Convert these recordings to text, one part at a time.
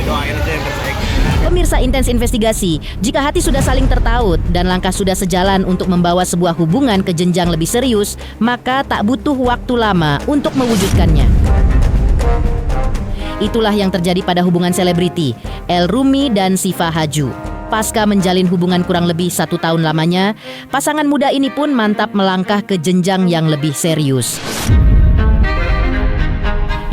doain aja yang terbaik. Pemirsa Intens Investigasi, jika hati sudah saling tertaut dan langkah sudah sejalan untuk membawa sebuah hubungan ke jenjang lebih serius, maka tak butuh waktu lama untuk mewujudkannya. Itulah yang terjadi pada hubungan selebriti El Rumi dan Syifa Haju. Pasca menjalin hubungan kurang lebih 1 tahun lamanya, pasangan muda ini pun mantap melangkah ke jenjang yang lebih serius.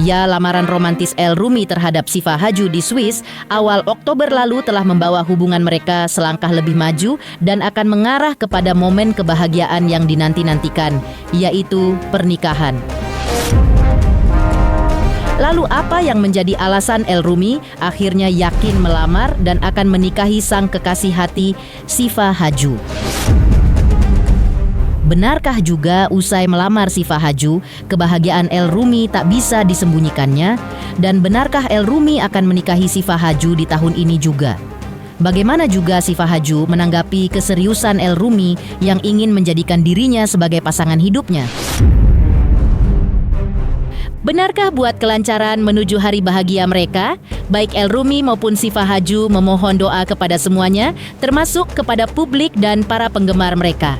Ya, lamaran romantis El Rumi terhadap Syifa Haju di Swiss awal Oktober lalu telah membawa hubungan mereka selangkah lebih maju dan akan mengarah kepada momen kebahagiaan yang dinanti-nantikan, yaitu pernikahan. Lalu apa yang menjadi alasan El Rumi akhirnya yakin melamar dan akan menikahi sang kekasih hati Syifa Haju? Benarkah juga usai melamar Syifa Haju, kebahagiaan El Rumi tak bisa disembunyikannya? Dan benarkah El Rumi akan menikahi Syifa Haju di tahun ini juga? Bagaimana juga Syifa Haju menanggapi keseriusan El Rumi yang ingin menjadikan dirinya sebagai pasangan hidupnya? Benarkah buat kelancaran menuju hari bahagia mereka? Baik El Rumi maupun Syifa Haju memohon doa kepada semuanya, termasuk kepada publik dan para penggemar mereka.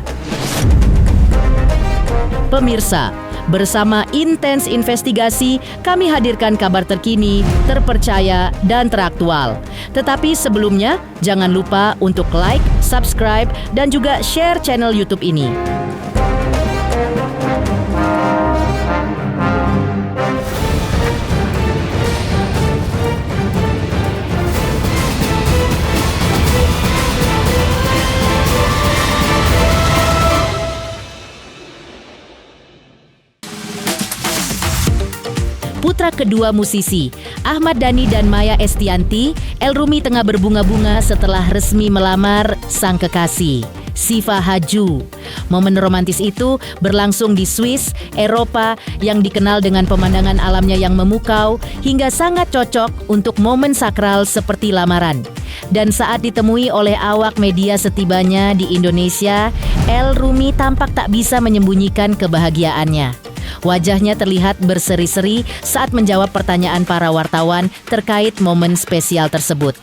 Pemirsa, bersama Intens Investigasi, kami hadirkan kabar terkini, terpercaya, dan teraktual. Tetapi sebelumnya, jangan lupa untuk like, subscribe, dan juga share channel YouTube ini. Putra kedua musisi, Ahmad Dhani dan Maya Estianty, El Rumi tengah berbunga-bunga setelah resmi melamar sang kekasih, Syifa Haju. Momen romantis itu berlangsung di Swiss, Eropa yang dikenal dengan pemandangan alamnya yang memukau hingga sangat cocok untuk momen sakral seperti lamaran. Dan saat ditemui oleh awak media setibanya di Indonesia, El Rumi tampak tak bisa menyembunyikan kebahagiaannya. Wajahnya terlihat berseri-seri saat menjawab pertanyaan para wartawan terkait momen spesial tersebut.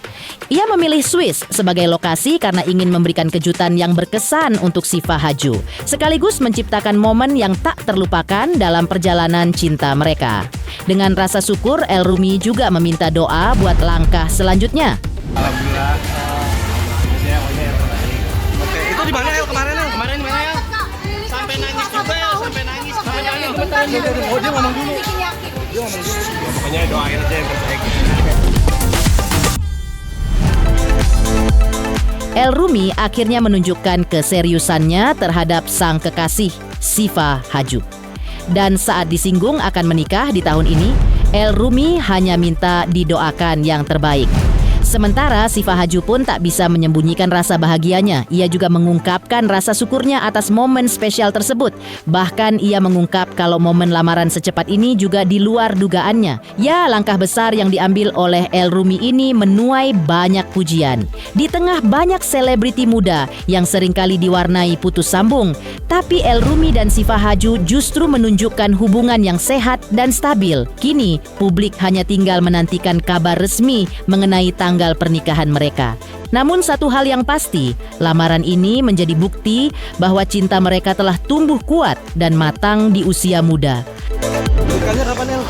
Ia memilih Swiss sebagai lokasi karena ingin memberikan kejutan yang berkesan untuk Syifa Haju, sekaligus menciptakan momen yang tak terlupakan dalam perjalanan cinta mereka. Dengan rasa syukur, El Rumi juga meminta doa buat langkah selanjutnya. Alhamdulillah. Oke, itu di mana El kemarin El? Kemarin di mana El? Sampai nangis juga El, sampai nangis. Oh, dia ngomong dulu. Pokoknya doain aja yang terbaik. El Rumi akhirnya menunjukkan keseriusannya terhadap sang kekasih Syifa Haju. Dan saat disinggung akan menikah di tahun ini, El Rumi hanya minta didoakan yang terbaik. Sementara Syifa Haju pun tak bisa menyembunyikan rasa bahagianya. Ia juga mengungkapkan rasa syukurnya atas momen spesial tersebut. Bahkan ia mengungkap kalau momen lamaran secepat ini juga di luar dugaannya. Ya, langkah besar yang diambil oleh El Rumi ini menuai banyak pujian. Di tengah banyak selebriti muda yang seringkali diwarnai putus sambung, tapi El Rumi dan Syifa Haju justru menunjukkan hubungan yang sehat dan stabil. Kini, publik hanya tinggal menantikan kabar resmi mengenai tanggal pernikahan mereka. Namun satu hal yang pasti, lamaran ini menjadi bukti bahwa cinta mereka telah tumbuh kuat dan matang di usia muda. Nikahnya kapan El?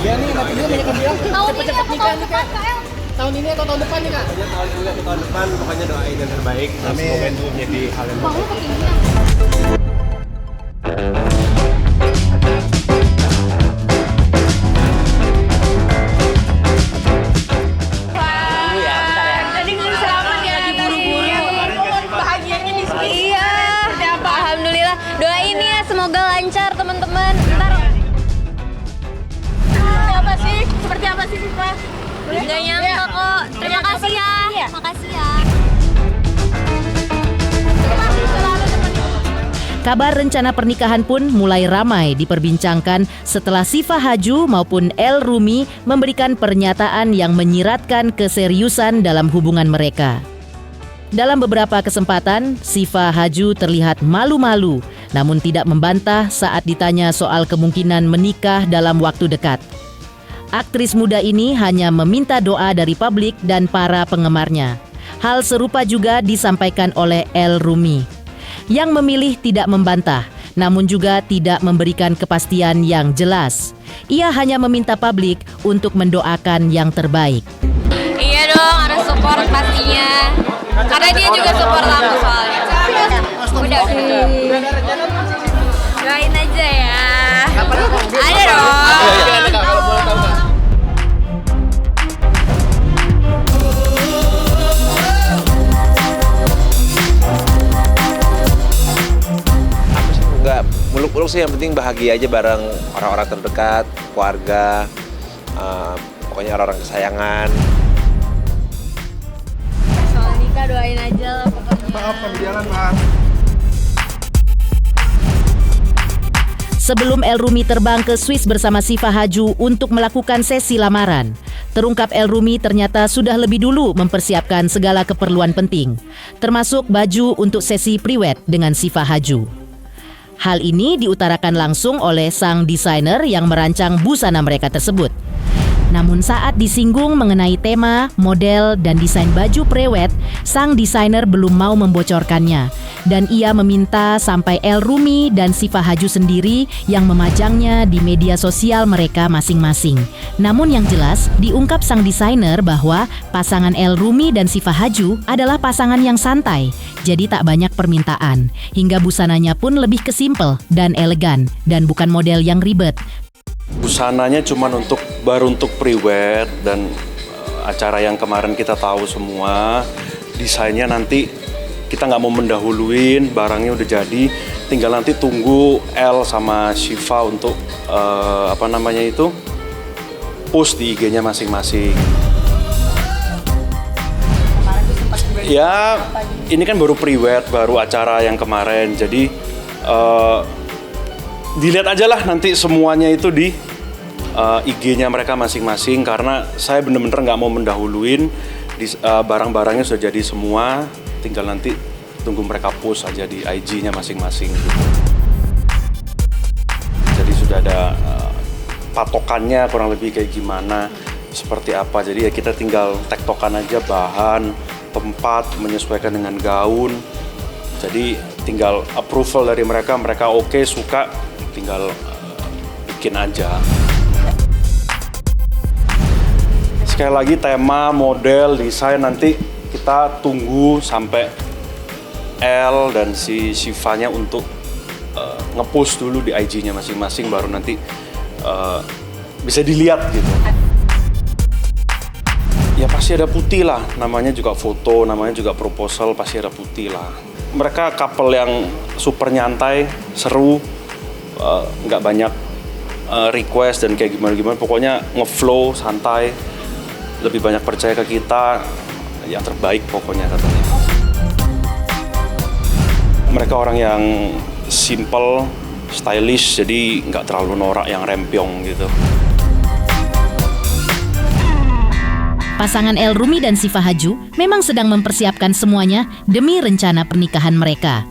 Iya nih, nantinya banyak yang bilang cepet-cepet nikah nih Kak. Tahun ini atau tahun depan nih Kak? Tahun depan, pokoknya doain yang terbaik. Semoga itu menjadi hal yang baik. Doain ya, semoga lancar teman-teman. Ntar seperti apa sih Syifa? Nggak nyangka kok. Terima kasih ya. Makasih ya. Kabar rencana pernikahan pun mulai ramai diperbincangkan setelah Syifa Haju maupun El Rumi memberikan pernyataan yang menyiratkan keseriusan dalam hubungan mereka. Dalam beberapa kesempatan, Syifa Haju terlihat malu-malu, namun tidak membantah saat ditanya soal kemungkinan menikah dalam waktu dekat. Aktris muda ini hanya meminta doa dari publik dan para penggemarnya. Hal serupa juga disampaikan oleh El Rumi, yang memilih tidak membantah, namun juga tidak memberikan kepastian yang jelas. Ia hanya meminta publik untuk mendoakan yang terbaik. Iya dong, harus support pastinya. Karena dia juga support aku soalnya. Udah. Doain aja ya. Ada dong. Nggak muluk-muluk sih, yang penting bahagia aja bareng orang-orang terdekat, keluarga, pokoknya orang-orang kesayangan. Soal nikah doain aja lah pokoknya. Maaf, jalan maaf. Sebelum El Rumi terbang ke Swiss bersama Siva Haju untuk melakukan sesi lamaran, terungkap El Rumi ternyata sudah lebih dulu mempersiapkan segala keperluan penting, termasuk baju untuk sesi priwed dengan Siva Haju. Hal ini diutarakan langsung oleh sang desainer yang merancang busana mereka tersebut. Namun saat disinggung mengenai tema, model, dan desain baju prewed, sang desainer belum mau membocorkannya. Dan ia meminta sampai El Rumi dan Siva Haju sendiri yang memajangnya di media sosial mereka masing-masing. Namun yang jelas, diungkap sang desainer bahwa pasangan El Rumi dan Siva Haju adalah pasangan yang santai, jadi tak banyak permintaan. Hingga busananya pun lebih kesimpel dan elegan, dan bukan model yang ribet. Busananya cuma baru untuk pre-wed dan acara yang kemarin kita tahu semua. Desainnya nanti kita nggak mau mendahuluin, barangnya udah jadi, tinggal nanti tunggu El sama Siva untuk post di IG-nya masing-masing. Ya, ini kan baru pre-wed, baru acara yang kemarin, jadi dilihat aja lah nanti semuanya itu di IG-nya mereka masing-masing, karena saya bener-bener nggak mau mendahuluin, barang-barangnya sudah jadi semua, tinggal nanti tunggu mereka post aja di IG-nya masing-masing. Jadi sudah ada patokannya kurang lebih kayak gimana, seperti apa, jadi ya kita tinggal tektokan aja bahan, tempat, menyesuaikan dengan gaun. Jadi tinggal approval dari mereka oke, suka, tinggal bikin aja. Sekali lagi tema, model, desain nanti kita tunggu sampai El dan si Sivanya untuk nge-post dulu di IG-nya masing-masing, baru nanti bisa dilihat gitu. Ya pasti ada putih lah, namanya juga foto, namanya juga proposal, pasti ada putih lah. Mereka couple yang super nyantai, seru, nggak banyak request dan kayak gimana-gimana, pokoknya ngeflow, santai, lebih banyak percaya ke kita, yang terbaik pokoknya katanya. Mereka orang yang simple, stylish, jadi nggak terlalu norak yang rempiong gitu. Pasangan El Rumi dan Siva Haju memang sedang mempersiapkan semuanya demi rencana pernikahan mereka.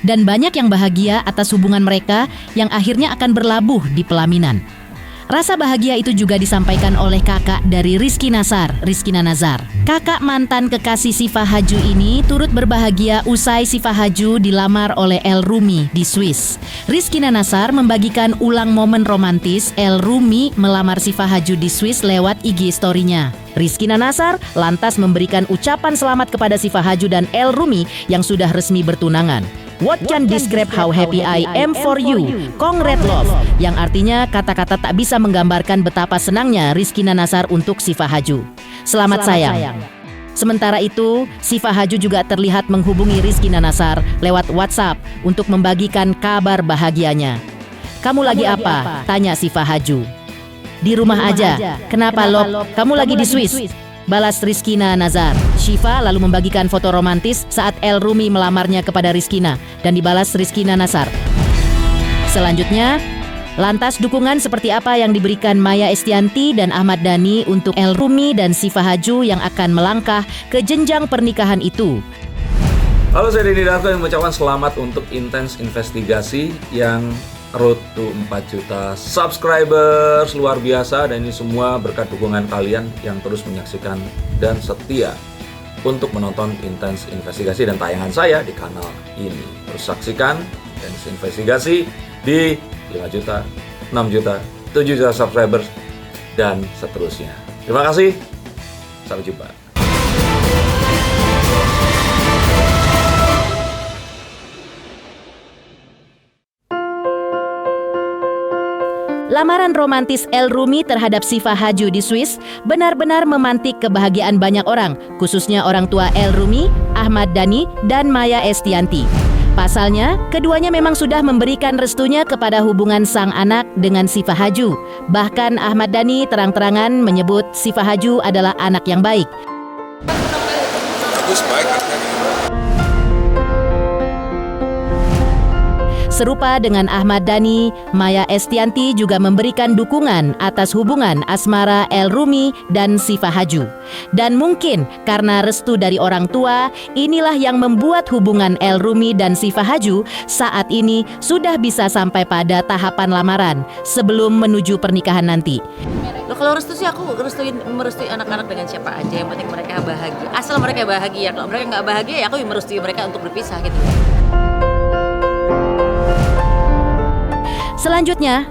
Dan banyak yang bahagia atas hubungan mereka yang akhirnya akan berlabuh di pelaminan. Rasa bahagia itu juga disampaikan oleh kakak dari Rizkina Nazar. Kakak mantan kekasih Siva Haju ini turut berbahagia usai Siva Haju dilamar oleh El Rumi di Swiss. Rizkina Nazar membagikan ulang momen romantis El Rumi melamar Siva Haju di Swiss lewat IG story-nya. Rizkina Nazar lantas memberikan ucapan selamat kepada Siva Haju dan El Rumi yang sudah resmi bertunangan. What can describe how happy I am for you? Congrats love, yang artinya kata-kata tak bisa menggambarkan betapa senangnya Rizkina Nazar untuk Siva Haju. Selamat sayang. Sementara itu, Siva Haju juga terlihat menghubungi Rizkina Nazar lewat WhatsApp untuk membagikan kabar bahagianya. Kamu lagi apa? Tanya Siva Haju. Di rumah aja. Kenapa Lop? Kamu lagi di Swiss? Balas Rizkina Nazar. Siva lalu membagikan foto romantis saat El Rumi melamarnya kepada Rizkina dan dibalas Rizkina Nazar. Selanjutnya, lantas dukungan seperti apa yang diberikan Maya Estianty dan Ahmad Dhani untuk El Rumi dan Siva Haju yang akan melangkah ke jenjang pernikahan itu? Halo, saya Denny Darto yang mengucapkan selamat untuk Intens Investigasi yang road to 4 juta subscribers. Luar biasa, dan ini semua berkat dukungan kalian yang terus menyaksikan dan setia untuk menonton Intens Investigasi dan tayangan saya di kanal ini. Terus saksikan Intens Investigasi di 5 juta, 6 juta, 7 juta subscribers, dan seterusnya. Terima kasih, sampai jumpa. Lamaran romantis El Rumi terhadap Syifa Haju di Swiss benar-benar memantik kebahagiaan banyak orang, khususnya orang tua El Rumi, Ahmad Dhani, dan Maya Estianty. Pasalnya, keduanya memang sudah memberikan restunya kepada hubungan sang anak dengan Syifa Haju. Bahkan Ahmad Dhani terang-terangan menyebut Syifa Haju adalah anak yang baik. Bagus, baik. Serupa dengan Ahmad Dhani, Maya Estianty juga memberikan dukungan atas hubungan asmara El Rumi dan Syifa Haju. Dan mungkin karena restu dari orang tua, inilah yang membuat hubungan El Rumi dan Syifa Haju saat ini sudah bisa sampai pada tahapan lamaran sebelum menuju pernikahan nanti. Loh, kalau restu sih aku merestui anak-anak dengan siapa aja, yang penting mereka bahagia. Asal mereka bahagia, kalau mereka nggak bahagia ya aku merestui mereka untuk berpisah gitu. Selanjutnya,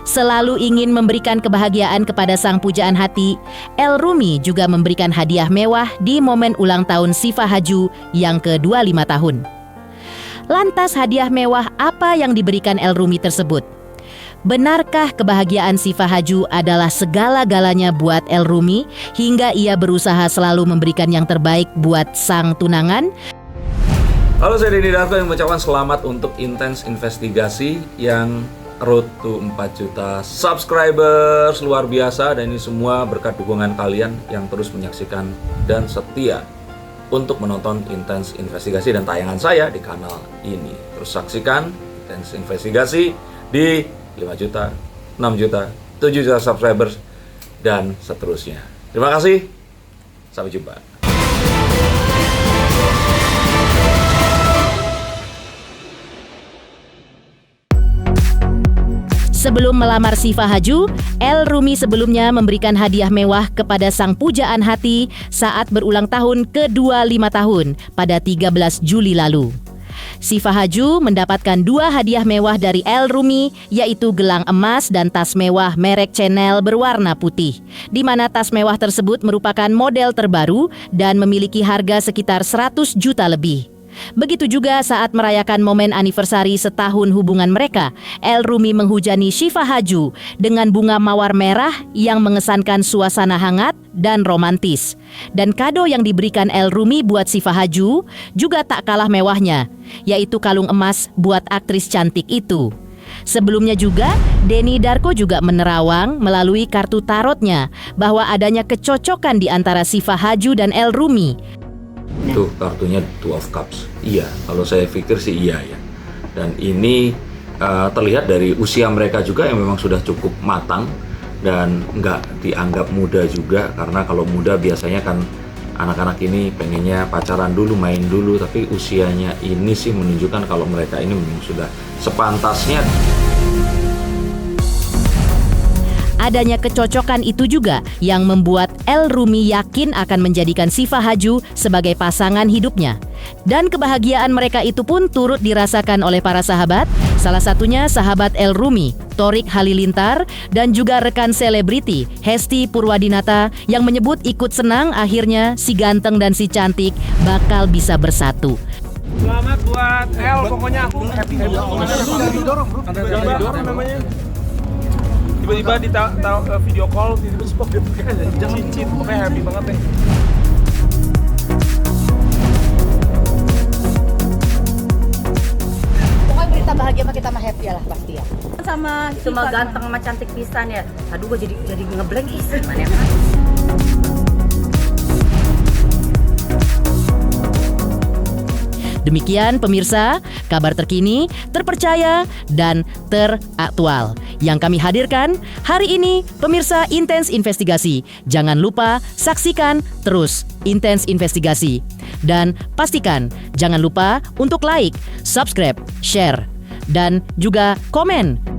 selalu ingin memberikan kebahagiaan kepada sang pujaan hati, El Rumi juga memberikan hadiah mewah di momen ulang tahun Syifa Haju yang ke-25 tahun. Lantas hadiah mewah apa yang diberikan El Rumi tersebut? Benarkah kebahagiaan Syifa Haju adalah segala-galanya buat El Rumi hingga ia berusaha selalu memberikan yang terbaik buat sang tunangan? Halo, saya Denny Darko yang mengucapkan selamat untuk Intens Investigasi yang road to 4 juta subscribers. Luar biasa, dan ini semua berkat dukungan kalian yang terus menyaksikan dan setia untuk menonton Intens Investigasi dan tayangan saya di kanal ini. Terus saksikan Intens Investigasi di 5 juta, 6 juta, 7 juta subscribers, dan seterusnya. Terima kasih, sampai jumpa. Sebelum melamar Syifa Haju, El Rumi sebelumnya memberikan hadiah mewah kepada sang pujaan hati saat berulang tahun ke-25 tahun pada 13 Juli lalu. Syifa Haju mendapatkan 2 hadiah mewah dari El Rumi, yaitu gelang emas dan tas mewah merek Chanel berwarna putih, di mana tas mewah tersebut merupakan model terbaru dan memiliki harga sekitar 100 juta lebih. Begitu juga saat merayakan momen anniversary setahun hubungan mereka, El Rumi menghujani Syifa Haju dengan bunga mawar merah yang mengesankan suasana hangat dan romantis. Dan kado yang diberikan El Rumi buat Syifa Haju juga tak kalah mewahnya, yaitu kalung emas buat aktris cantik itu. Sebelumnya juga, Denny Darko juga menerawang melalui kartu tarotnya bahwa adanya kecocokan di antara Syifa Haju dan El Rumi. Tuh kartunya Two of Cups. Iya, kalau saya pikir sih iya ya. Dan ini terlihat dari usia mereka juga yang memang sudah cukup matang dan nggak dianggap muda juga, karena kalau muda biasanya kan anak-anak ini pengennya pacaran dulu, main dulu, tapi usianya ini sih menunjukkan kalau mereka ini memang sudah sepantasnya. Adanya kecocokan itu juga yang membuat El Rumi yakin akan menjadikan Syifa Haju sebagai pasangan hidupnya. Dan kebahagiaan mereka itu pun turut dirasakan oleh para sahabat, salah satunya sahabat El Rumi, Thorik Halilintar, dan juga rekan selebriti Hesti Purwadinata yang menyebut ikut senang akhirnya si ganteng dan si cantik bakal bisa bersatu. Selamat buat El, pokoknya aku happy. Ada didorong namanya. Tiba-tiba di video call, tiba-tiba jangan cincin, pokoknya happy banget deh. Pokoknya berita bahagia mah kita mah happy lah pasti ya. Sama Cuma ganteng sama cantik pisan ya. Aduh, gue jadi ngeblank gimana ya. Demikian pemirsa, kabar terkini, terpercaya, dan teraktual yang kami hadirkan hari ini. Pemirsa Intens Investigasi, jangan lupa saksikan terus Intens Investigasi. Dan pastikan jangan lupa untuk like, subscribe, share, dan juga komen